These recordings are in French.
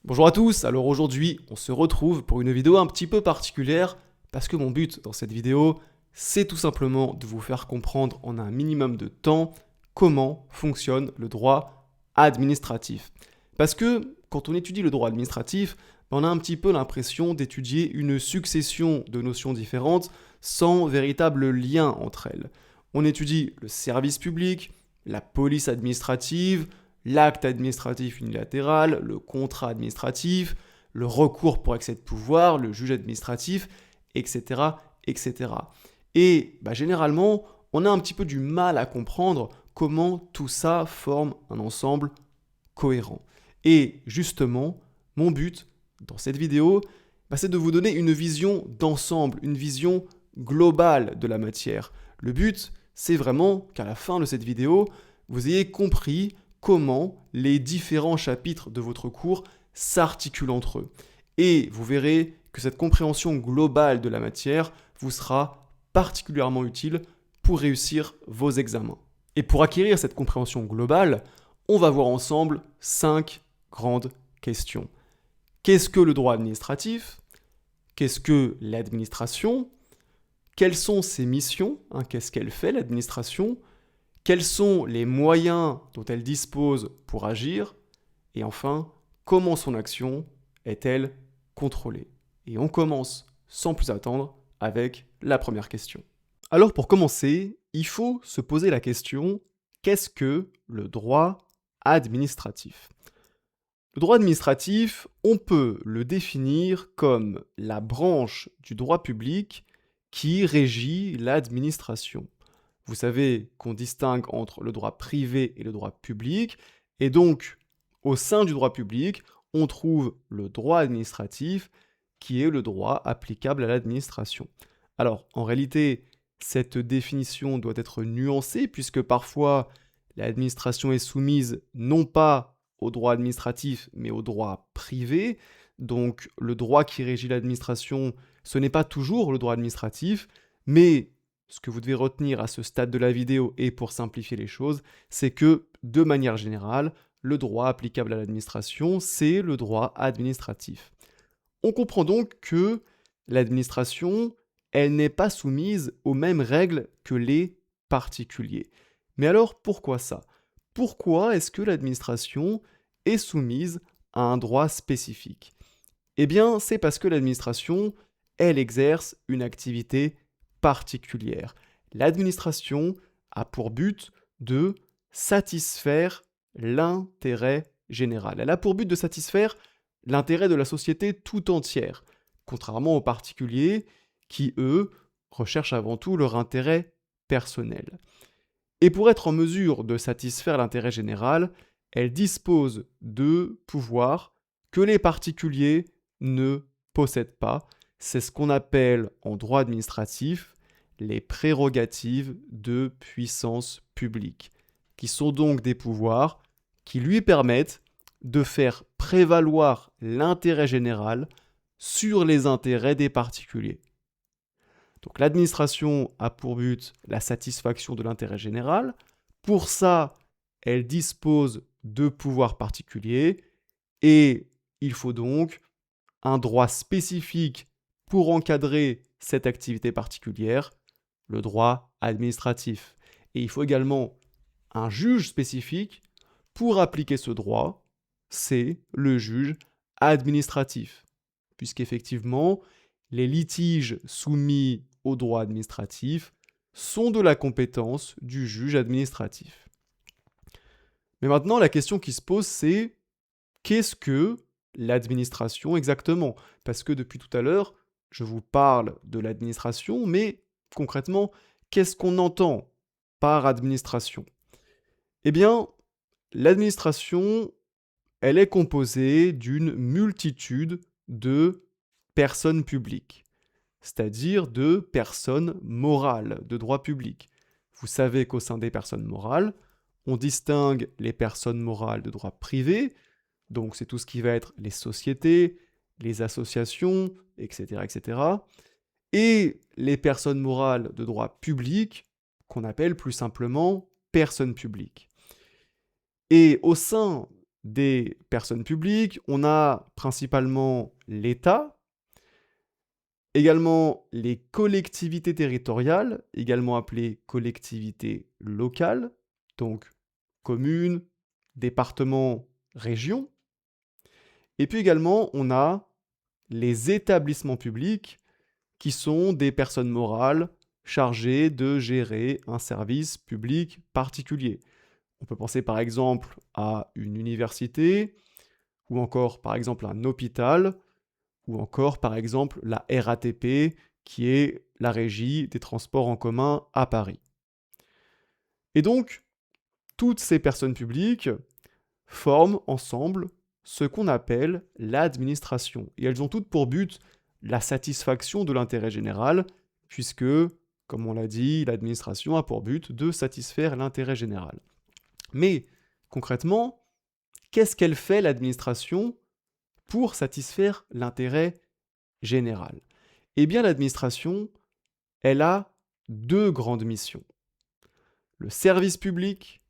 Bonjour à tous, alors aujourd'hui on se retrouve pour une vidéo un petit peu particulière parce que mon but dans cette vidéo c'est tout simplement de vous faire comprendre en un minimum de temps comment fonctionne le droit administratif. Parce que quand on étudie le droit administratif, on a un petit peu l'impression d'étudier une succession de notions différentes sans véritable lien entre elles. On étudie le service public, la police administrative, l'acte administratif unilatéral, le contrat administratif, le recours pour excès de pouvoir, le juge administratif, etc. etc. Et généralement, on a un petit peu du mal à comprendre comment tout ça forme un ensemble cohérent. Et justement, mon but dans cette vidéo, c'est de vous donner une vision d'ensemble, une vision globale de la matière. Le but, c'est vraiment qu'à la fin de cette vidéo, vous ayez compris comment les différents chapitres de votre cours s'articulent entre eux. Et vous verrez que cette compréhension globale de la matière vous sera particulièrement utile pour réussir vos examens. Et pour acquérir cette compréhension globale, on va voir ensemble 5 grandes questions. Qu'est-ce que le droit administratif? Qu'est-ce que l'administration? Quelles sont ses missions? Qu'est-ce qu'elle fait, l'administration? Quels sont les moyens dont elle dispose pour agir? Et enfin, comment son action est-elle contrôlée? Et on commence sans plus attendre avec la première question. Alors pour commencer, il faut se poser la question, qu'est-ce que le droit administratif? Le droit administratif, on peut le définir comme la branche du droit public qui régit l'administration. Vous savez qu'on distingue entre le droit privé et le droit public, et donc au sein du droit public, on trouve le droit administratif qui est le droit applicable à l'administration. Alors en réalité, cette définition doit être nuancée puisque parfois l'administration est soumise non pas au droit administratif, mais au droit privé. Donc le droit qui régit l'administration, ce n'est pas toujours le droit administratif, mais ce que vous devez retenir à ce stade de la vidéo et pour simplifier les choses, c'est que, de manière générale, le droit applicable à l'administration, c'est le droit administratif. On comprend donc que l'administration, elle n'est pas soumise aux mêmes règles que les particuliers. Mais alors pourquoi ça? Pourquoi est-ce que l'administration est soumise à un droit spécifique? Eh bien, c'est parce que l'administration, elle exerce une activité particulière. L'administration a pour but de satisfaire l'intérêt général. Elle a pour but de satisfaire l'intérêt de la société tout entière, contrairement aux particuliers qui, eux, recherchent avant tout leur intérêt personnel. Et pour être en mesure de satisfaire l'intérêt général, elle dispose de pouvoirs que les particuliers ne possèdent pas. C'est ce qu'on appelle en droit administratif les prérogatives de puissance publique, qui sont donc des pouvoirs qui lui permettent de faire prévaloir l'intérêt général sur les intérêts des particuliers. Donc l'administration a pour but la satisfaction de l'intérêt général. Pour ça, elle dispose de pouvoirs particuliers et il faut donc un droit spécifique pour encadrer cette activité particulière, le droit administratif. Et il faut également un juge spécifique pour appliquer ce droit, c'est le juge administratif. Puisqu'effectivement, les litiges soumis au droit administratif sont de la compétence du juge administratif. Mais maintenant, la question qui se pose, c'est qu'est-ce que l'administration exactement? Parce que depuis tout à l'heure, je vous parle de l'administration, mais concrètement, qu'est-ce qu'on entend par administration? Eh bien, l'administration, elle est composée d'une multitude de personnes publiques, c'est-à-dire de personnes morales de droit public. Vous savez qu'au sein des personnes morales, on distingue les personnes morales de droit privé, donc c'est tout ce qui va être les sociétés, les associations, etc., etc., et les personnes morales de droit public, qu'on appelle plus simplement personnes publiques. Et au sein des personnes publiques, on a principalement l'État, également les collectivités territoriales, également appelées collectivités locales, donc communes, départements, régions. Et puis également, on a les établissements publics qui sont des personnes morales chargées de gérer un service public particulier. On peut penser par exemple à une université, ou encore par exemple un hôpital, ou encore par exemple la RATP, qui est la régie des transports en commun à Paris. Et donc, toutes ces personnes publiques forment ensemble ce qu'on appelle l'administration. Et elles ont toutes pour but la satisfaction de l'intérêt général, puisque, comme on l'a dit, l'administration a pour but de satisfaire l'intérêt général. Mais concrètement, qu'est-ce qu'elle fait l'administration pour satisfaire l'intérêt général? Eh bien, l'administration, elle a deux grandes missions. Le service public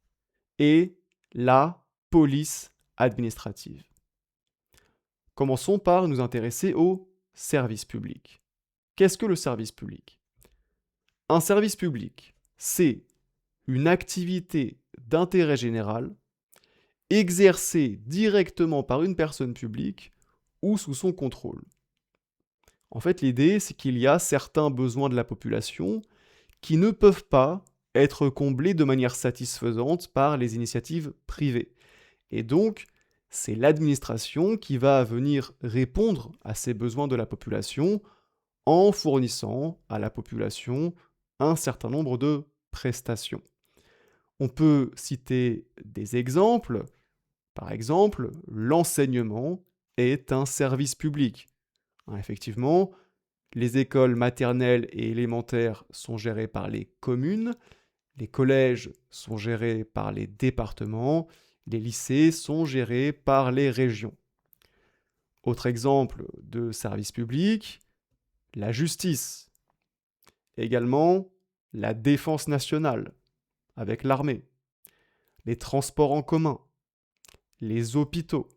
et la police administrative. Commençons par nous intéresser au service public. Qu'est-ce que le service public? Un service public, c'est une activité d'intérêt général exercée directement par une personne publique ou sous son contrôle. En fait, l'idée, c'est qu'il y a certains besoins de la population qui ne peuvent pas être comblés de manière satisfaisante par les initiatives privées. Et donc, c'est l'administration qui va venir répondre à ces besoins de la population en fournissant à la population un certain nombre de prestations. On peut citer des exemples. Par exemple, l'enseignement est un service public. Effectivement, les écoles maternelles et élémentaires sont gérées par les communes, les collèges sont gérés par les départements, les lycées sont gérés par les régions. Autre exemple de service public, la justice. Également, la défense nationale, avec l'armée. Les transports en commun. Les hôpitaux.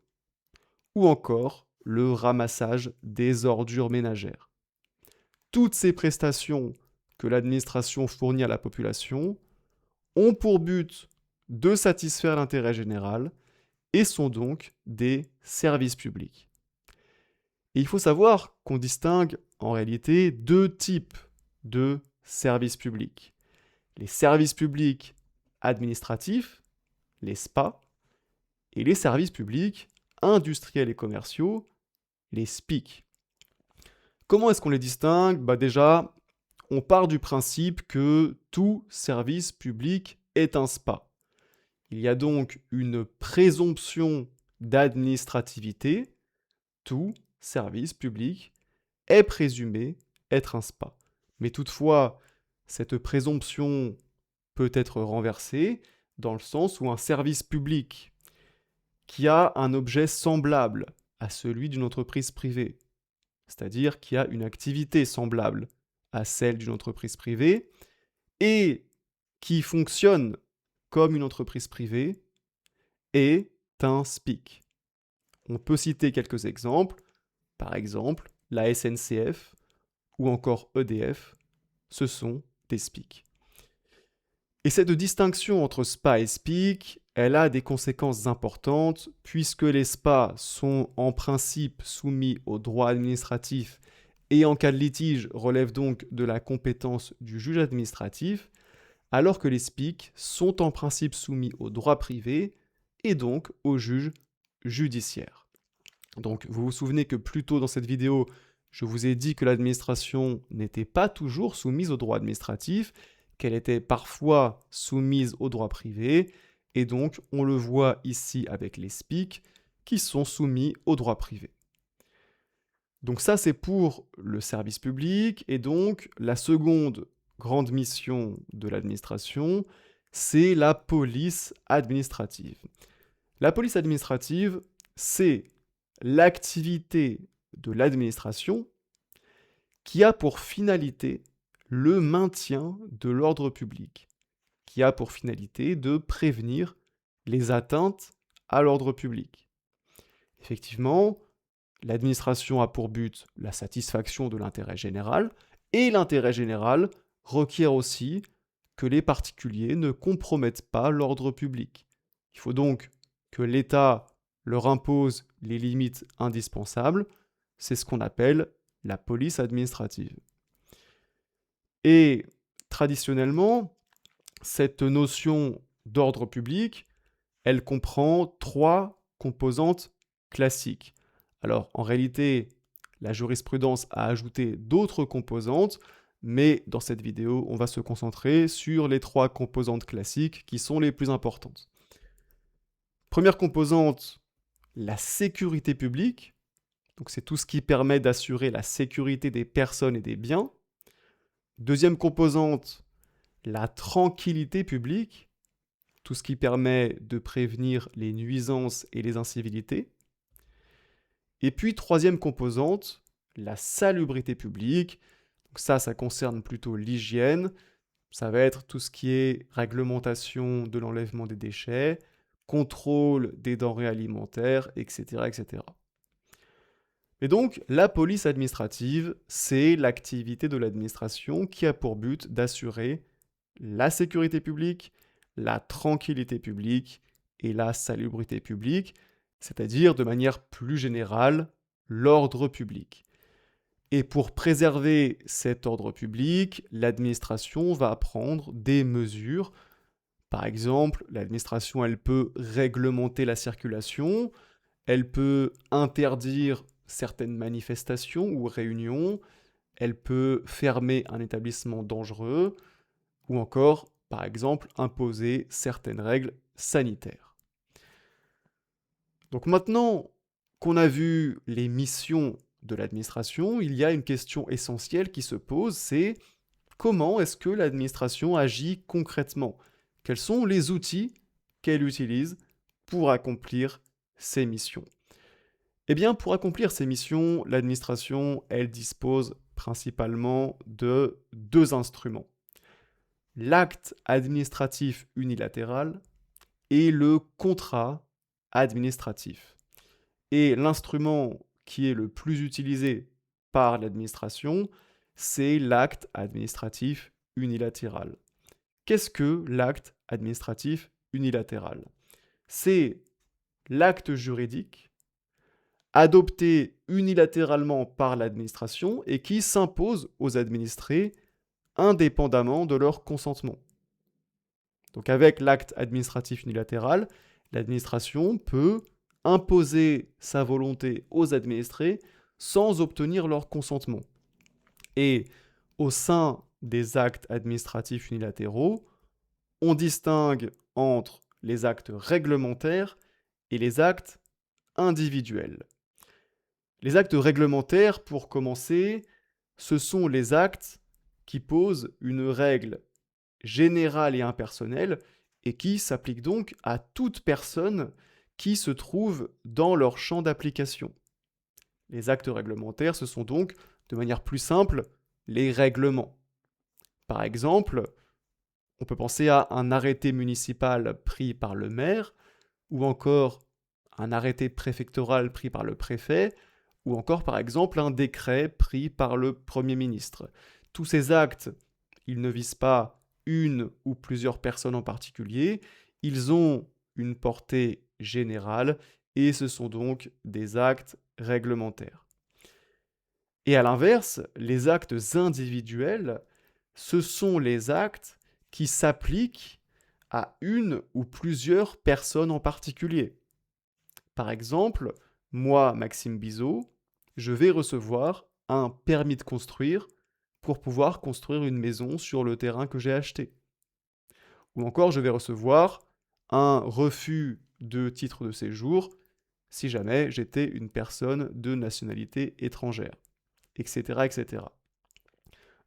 Ou encore le ramassage des ordures ménagères. Toutes ces prestations que l'administration fournit à la population ont pour but de satisfaire l'intérêt général et sont donc des services publics. Et il faut savoir qu'on distingue en réalité deux types de services publics. Les services publics administratifs, les SPA, et les services publics industriels et commerciaux, les SPIC. Comment est-ce qu'on les distingue? Déjà, on part du principe que tout service public est un SPA. Il y a donc une présomption d'administrativité. Tout service public est présumé être un SPA. Mais toutefois, cette présomption peut être renversée dans le sens où un service public qui a un objet semblable à celui d'une entreprise privée, c'est-à-dire qui a une activité semblable à celle d'une entreprise privée et qui fonctionne comme une entreprise privée, est un SPIC. On peut citer quelques exemples, par exemple la SNCF ou encore EDF, ce sont des SPIC. Et cette distinction entre SPA et SPIC, elle a des conséquences importantes puisque les SPA sont en principe soumis au droit administratif et en cas de litige relèvent donc de la compétence du juge administratif, alors que les SPIC sont en principe soumis au droit privé et donc au juge judiciaire. Donc vous vous souvenez que plus tôt dans cette vidéo, je vous ai dit que l'administration n'était pas toujours soumise au droit administratif, qu'elle était parfois soumise au droit privé, et donc on le voit ici avec les SPIC qui sont soumis au droit privé. Donc ça c'est pour le service public, et donc la seconde grande mission de l'administration, c'est la police administrative. La police administrative, c'est l'activité de l'administration qui a pour finalité le maintien de l'ordre public, qui a pour finalité de prévenir les atteintes à l'ordre public. Effectivement, l'administration a pour but la satisfaction de l'intérêt général, et l'intérêt général requiert aussi que les particuliers ne compromettent pas l'ordre public. Il faut donc que l'État leur impose les limites indispensables, c'est ce qu'on appelle la police administrative. Et traditionnellement, cette notion d'ordre public, elle comprend 3 composantes classiques. Alors, en réalité, la jurisprudence a ajouté d'autres composantes, mais dans cette vidéo, on va se concentrer sur les 3 composantes classiques qui sont les plus importantes. Première composante, la sécurité publique. Donc, c'est tout ce qui permet d'assurer la sécurité des personnes et des biens. Deuxième composante, la tranquillité publique. Tout ce qui permet de prévenir les nuisances et les incivilités. Et puis, troisième composante, la salubrité publique. Donc ça concerne plutôt l'hygiène. Ça va être tout ce qui est réglementation de l'enlèvement des déchets, contrôle des denrées alimentaires, etc., etc. Et donc, la police administrative, c'est l'activité de l'administration qui a pour but d'assurer la sécurité publique, la tranquillité publique et la salubrité publique, c'est-à-dire de manière plus générale, l'ordre public. Et pour préserver cet ordre public, l'administration va prendre des mesures. Par exemple, l'administration, elle peut réglementer la circulation, elle peut interdire certaines manifestations ou réunions, elle peut fermer un établissement dangereux, ou encore, par exemple, imposer certaines règles sanitaires. Donc maintenant qu'on a vu les missions de l'administration, il y a une question essentielle qui se pose, c'est comment est-ce que l'administration agit concrètement? Quels sont les outils qu'elle utilise pour accomplir ses missions? Eh bien, pour accomplir ces missions, l'administration, elle dispose principalement de 2 instruments. L'acte administratif unilatéral et le contrat administratif. Et l'instrument qui est le plus utilisé par l'administration, c'est l'acte administratif unilatéral. Qu'est-ce que l'acte administratif unilatéral? C'est l'acte juridique adopté unilatéralement par l'administration et qui s'impose aux administrés indépendamment de leur consentement. Donc avec l'acte administratif unilatéral, l'administration peut imposer sa volonté aux administrés sans obtenir leur consentement. Et au sein des actes administratifs unilatéraux, on distingue entre les actes réglementaires et les actes individuels. Les actes réglementaires, pour commencer, ce sont les actes qui posent une règle générale et impersonnelle et qui s'appliquent donc à toute personne qui se trouve dans leur champ d'application. Les actes réglementaires, ce sont donc, de manière plus simple, les règlements. Par exemple, on peut penser à un arrêté municipal pris par le maire, ou encore un arrêté préfectoral pris par le préfet, ou encore par exemple un décret pris par le Premier ministre. Tous ces actes, ils ne visent pas une ou plusieurs personnes en particulier, ils ont une portée générale et ce sont donc des actes réglementaires. Et à l'inverse, les actes individuels, ce sont les actes qui s'appliquent à une ou plusieurs personnes en particulier. Par exemple, moi, Maxime Bizot, je vais recevoir un permis de construire pour pouvoir construire une maison sur le terrain que j'ai acheté. Ou encore, je vais recevoir un refus de titre de séjour si jamais j'étais une personne de nationalité étrangère, etc., etc.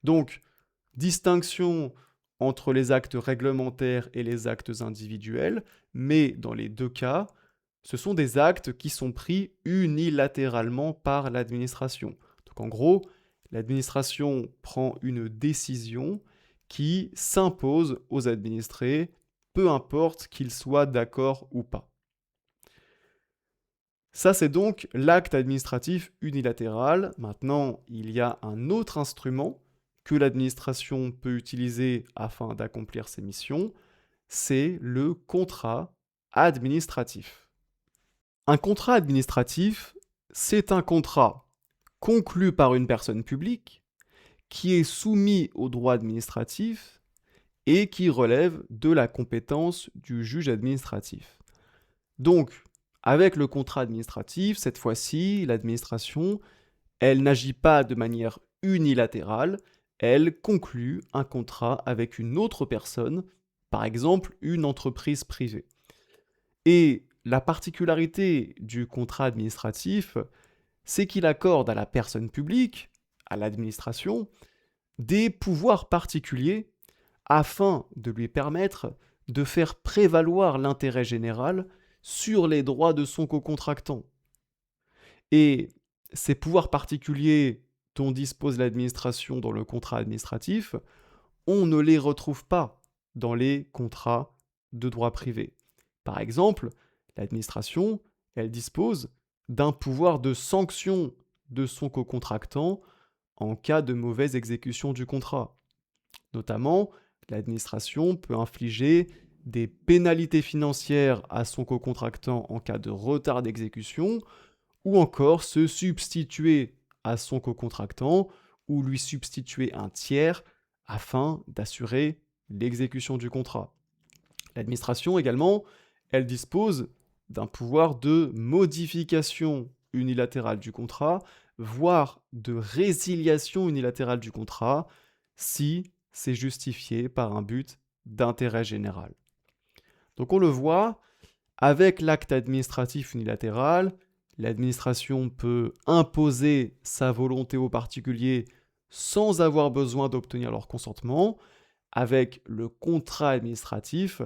Donc, distinction entre les actes réglementaires et les actes individuels, mais dans les 2 cas, ce sont des actes qui sont pris unilatéralement par l'administration. Donc en gros, l'administration prend une décision qui s'impose aux administrés, peu importe qu'ils soient d'accord ou pas. Ça, c'est donc l'acte administratif unilatéral. Maintenant, il y a un autre instrument que l'administration peut utiliser afin d'accomplir ses missions, c'est le contrat administratif. Un contrat administratif, c'est un contrat conclu par une personne publique qui est soumis au droit administratif et qui relève de la compétence du juge administratif. Donc, avec le contrat administratif, cette fois-ci, l'administration, elle n'agit pas de manière unilatérale, elle conclut un contrat avec une autre personne, par exemple une entreprise privée. Et la particularité du contrat administratif, c'est qu'il accorde à la personne publique, à l'administration, des pouvoirs particuliers afin de lui permettre de faire prévaloir l'intérêt général sur les droits de son co-contractant. Et ces pouvoirs particuliers dont dispose l'administration dans le contrat administratif, on ne les retrouve pas dans les contrats de droit privé. Par exemple, l'administration, elle dispose d'un pouvoir de sanction de son co-contractant en cas de mauvaise exécution du contrat. Notamment, l'administration peut infliger des pénalités financières à son co-contractant en cas de retard d'exécution ou encore se substituer à son co-contractant ou lui substituer un tiers afin d'assurer l'exécution du contrat. L'administration également, elle dispose d'un pouvoir de modification unilatérale du contrat, voire de résiliation unilatérale du contrat, si c'est justifié par un but d'intérêt général. Donc on le voit, avec l'acte administratif unilatéral, l'administration peut imposer sa volonté aux particuliers sans avoir besoin d'obtenir leur consentement. Avec le contrat administratif,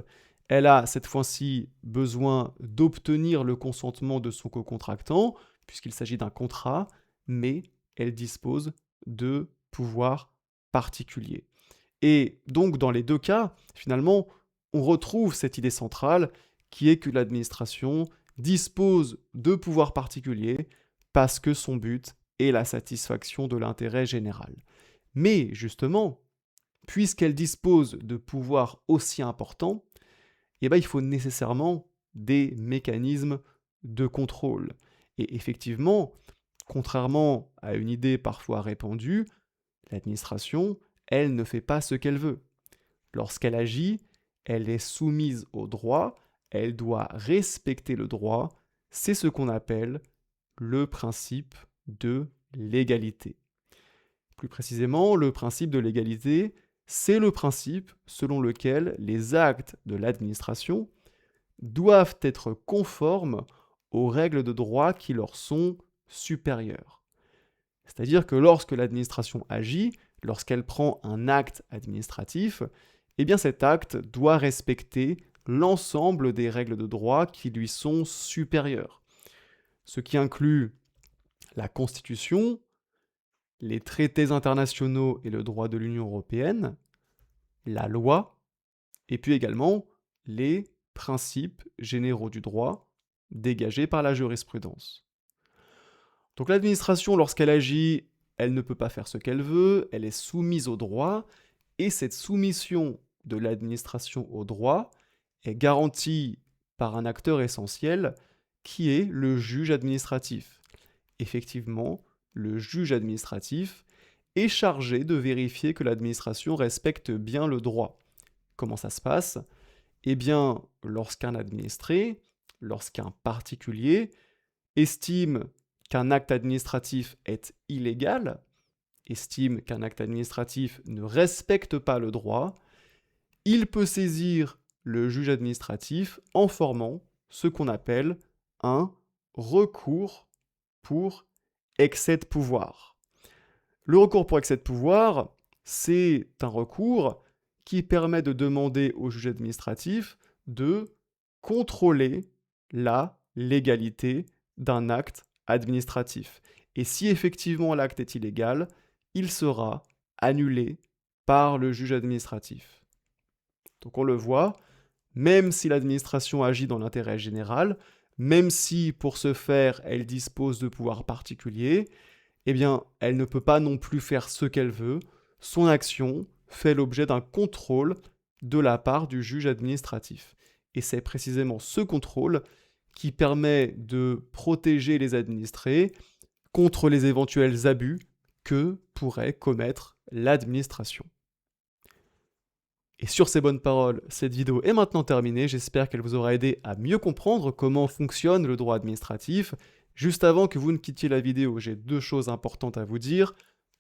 elle a cette fois-ci besoin d'obtenir le consentement de son co-contractant, puisqu'il s'agit d'un contrat, mais elle dispose de pouvoirs particuliers. Et donc, dans les deux cas, finalement, on retrouve cette idée centrale qui est que l'administration dispose de pouvoirs particuliers parce que son but est la satisfaction de l'intérêt général. Mais justement, puisqu'elle dispose de pouvoirs aussi importants, il faut nécessairement des mécanismes de contrôle. Et effectivement, contrairement à une idée parfois répandue, l'administration, elle ne fait pas ce qu'elle veut. Lorsqu'elle agit, elle est soumise au droit, elle doit respecter le droit, c'est ce qu'on appelle le principe de l'égalité. Plus précisément, le principe de l'égalité, c'est le principe selon lequel les actes de l'administration doivent être conformes aux règles de droit qui leur sont supérieures. C'est-à-dire que lorsque l'administration agit, lorsqu'elle prend un acte administratif, eh bien cet acte doit respecter l'ensemble des règles de droit qui lui sont supérieures. Ce qui inclut la Constitution, les traités internationaux et le droit de l'Union européenne, la loi, et puis également les principes généraux du droit dégagés par la jurisprudence. Donc l'administration, lorsqu'elle agit, elle ne peut pas faire ce qu'elle veut, elle est soumise au droit, et cette soumission de l'administration au droit est garantie par un acteur essentiel qui est le juge administratif. Effectivement, le juge administratif est chargé de vérifier que l'administration respecte bien le droit. Comment ça se passe ? Eh bien, lorsqu'un administré, lorsqu'un particulier estime qu'un acte administratif est illégal, estime qu'un acte administratif ne respecte pas le droit, il peut saisir le juge administratif en formant ce qu'on appelle un recours pour excès de pouvoir. Le recours pour excès de pouvoir, c'est un recours qui permet de demander au juge administratif de contrôler la légalité d'un acte administratif. Et si effectivement l'acte est illégal, il sera annulé par le juge administratif. Donc on le voit, même si l'administration agit dans l'intérêt général, même si pour ce faire, elle dispose de pouvoirs particuliers, eh bien, elle ne peut pas non plus faire ce qu'elle veut. Son action fait l'objet d'un contrôle de la part du juge administratif. Et c'est précisément ce contrôle qui permet de protéger les administrés contre les éventuels abus que pourrait commettre l'administration. Et sur ces bonnes paroles, cette vidéo est maintenant terminée. J'espère qu'elle vous aura aidé à mieux comprendre comment fonctionne le droit administratif. Juste avant que vous ne quittiez la vidéo, j'ai 2 choses importantes à vous dire.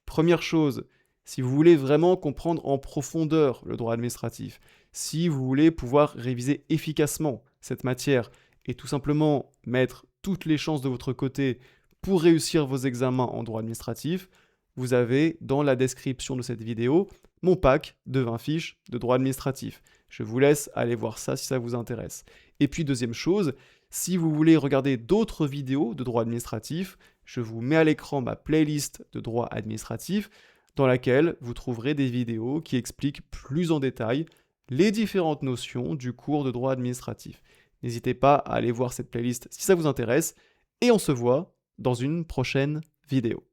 Première chose, si vous voulez vraiment comprendre en profondeur le droit administratif, si vous voulez pouvoir réviser efficacement cette matière et tout simplement mettre toutes les chances de votre côté pour réussir vos examens en droit administratif, vous avez dans la description de cette vidéo mon pack de 20 fiches de droit administratif. Je vous laisse aller voir ça si ça vous intéresse. Et puis deuxième chose, si vous voulez regarder d'autres vidéos de droit administratif, je vous mets à l'écran ma playlist de droit administratif dans laquelle vous trouverez des vidéos qui expliquent plus en détail les différentes notions du cours de droit administratif. N'hésitez pas à aller voir cette playlist si ça vous intéresse et on se voit dans une prochaine vidéo.